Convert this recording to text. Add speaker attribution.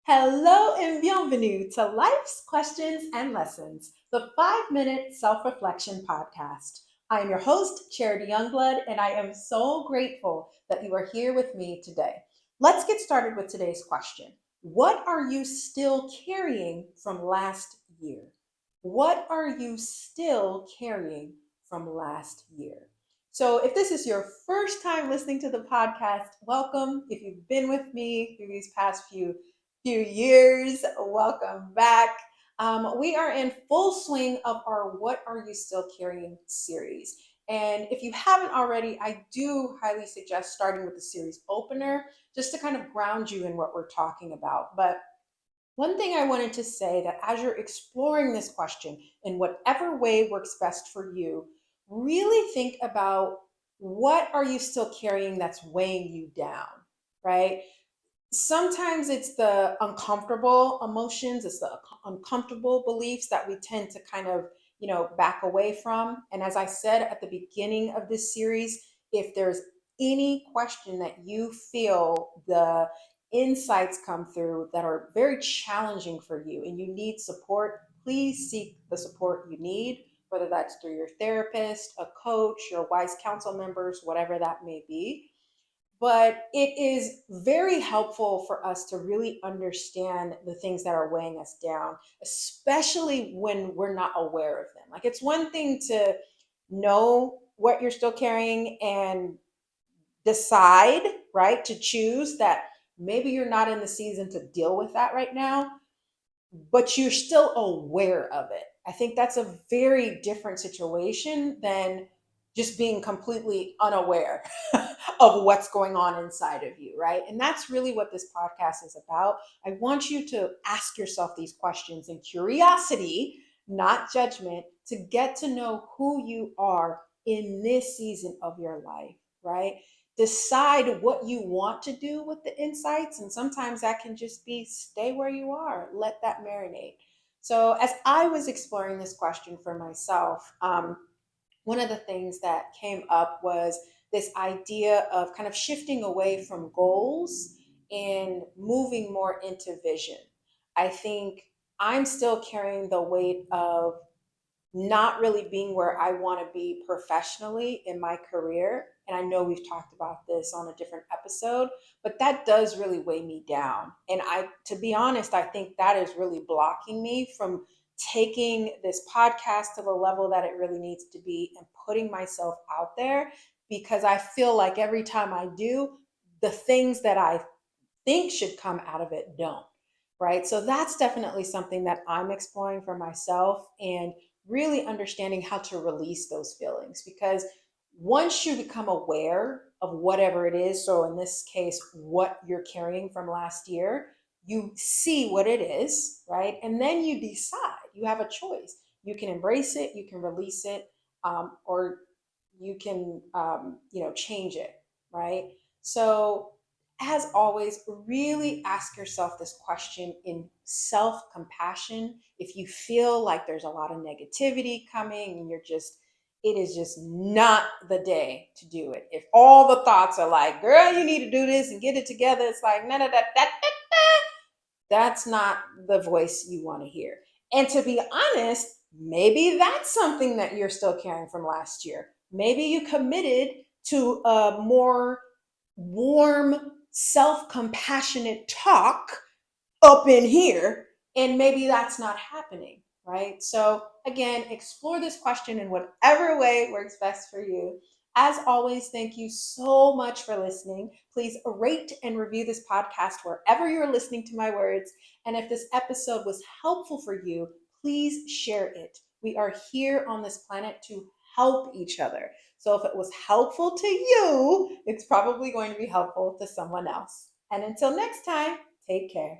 Speaker 1: Hello and bienvenue to Life's Questions and Lessons, the 5 Minute Self Reflection Podcast. I am your host, Charity Youngblood, and I am so grateful that you are here with me today. Let's get started with today's question. What are you still carrying from last year? What are you still carrying from last year? So, if this is your first time listening to the podcast, welcome. If you've been with me through these past few years. Welcome back. We are in full swing of our What Are You Still Carrying series. And if you haven't already, I do highly suggest starting with the series opener just to kind of ground you in what we're talking about. But one thing I wanted to say that as you're exploring this question in whatever way works best for you, really think about what are you still carrying that's weighing you down, right? Sometimes it's the uncomfortable emotions, it's the uncomfortable beliefs that we tend to kind of, back away from. And as I said at the beginning of this series, if there's any question that you feel the insights come through that are very challenging for you and you need support, please seek the support you need, whether that's through your therapist, a coach, your wise counsel members, whatever that may be. But it is very helpful for us to really understand the things that are weighing us down, especially when we're not aware of them. Like, it's one thing to know what you're still carrying and decide, right, to choose that maybe you're not in the season to deal with that right now, but you're still aware of it. I think that's a very different situation than just being completely unaware of what's going on inside of you, right? And that's really what this podcast is about. I want you to ask yourself these questions in curiosity, not judgment, to get to know who you are in this season of your life, right? Decide what you want to do with the insights. And sometimes that can just be stay where you are, let that marinate. So, as I was exploring this question for myself, one of the things that came up was this idea of kind of shifting away from goals and moving more into vision. I think I'm still carrying the weight of not really being where I want to be professionally in my career. And I know we've talked about this on a different episode, but that does really weigh me down. And to be honest, I think that is really blocking me from taking this podcast to the level that it really needs to be and putting myself out there, because I feel like every time I do, the things that I think should come out of it don't. Right. So that's definitely something that I'm exploring for myself and really understanding how to release those feelings. Because once you become aware of whatever it is, so in this case, what you're carrying from last year, you see what it is, right? And then you decide, you have a choice. You can embrace it, you can release it, or you can, change it, right? So as always, really ask yourself this question in self compassion. If you feel like there's a lot of negativity coming and it is just not the day to do it. If all the thoughts are like, girl, you need to do this and get it together, it's like, no, no, that's not the voice you want to hear. And to be honest, maybe that's something that you're still carrying from last year. Maybe you committed to a more warm, self compassionate talk up in here, and maybe that's not happening, right? So, again, explore this question in whatever way works best for you. As always, thank you so much for listening. Please rate and review this podcast wherever you're listening to my words. And if this episode was helpful for you, please share it. We are here on this planet to help each other. So if it was helpful to you, it's probably going to be helpful to someone else. And until next time, take care.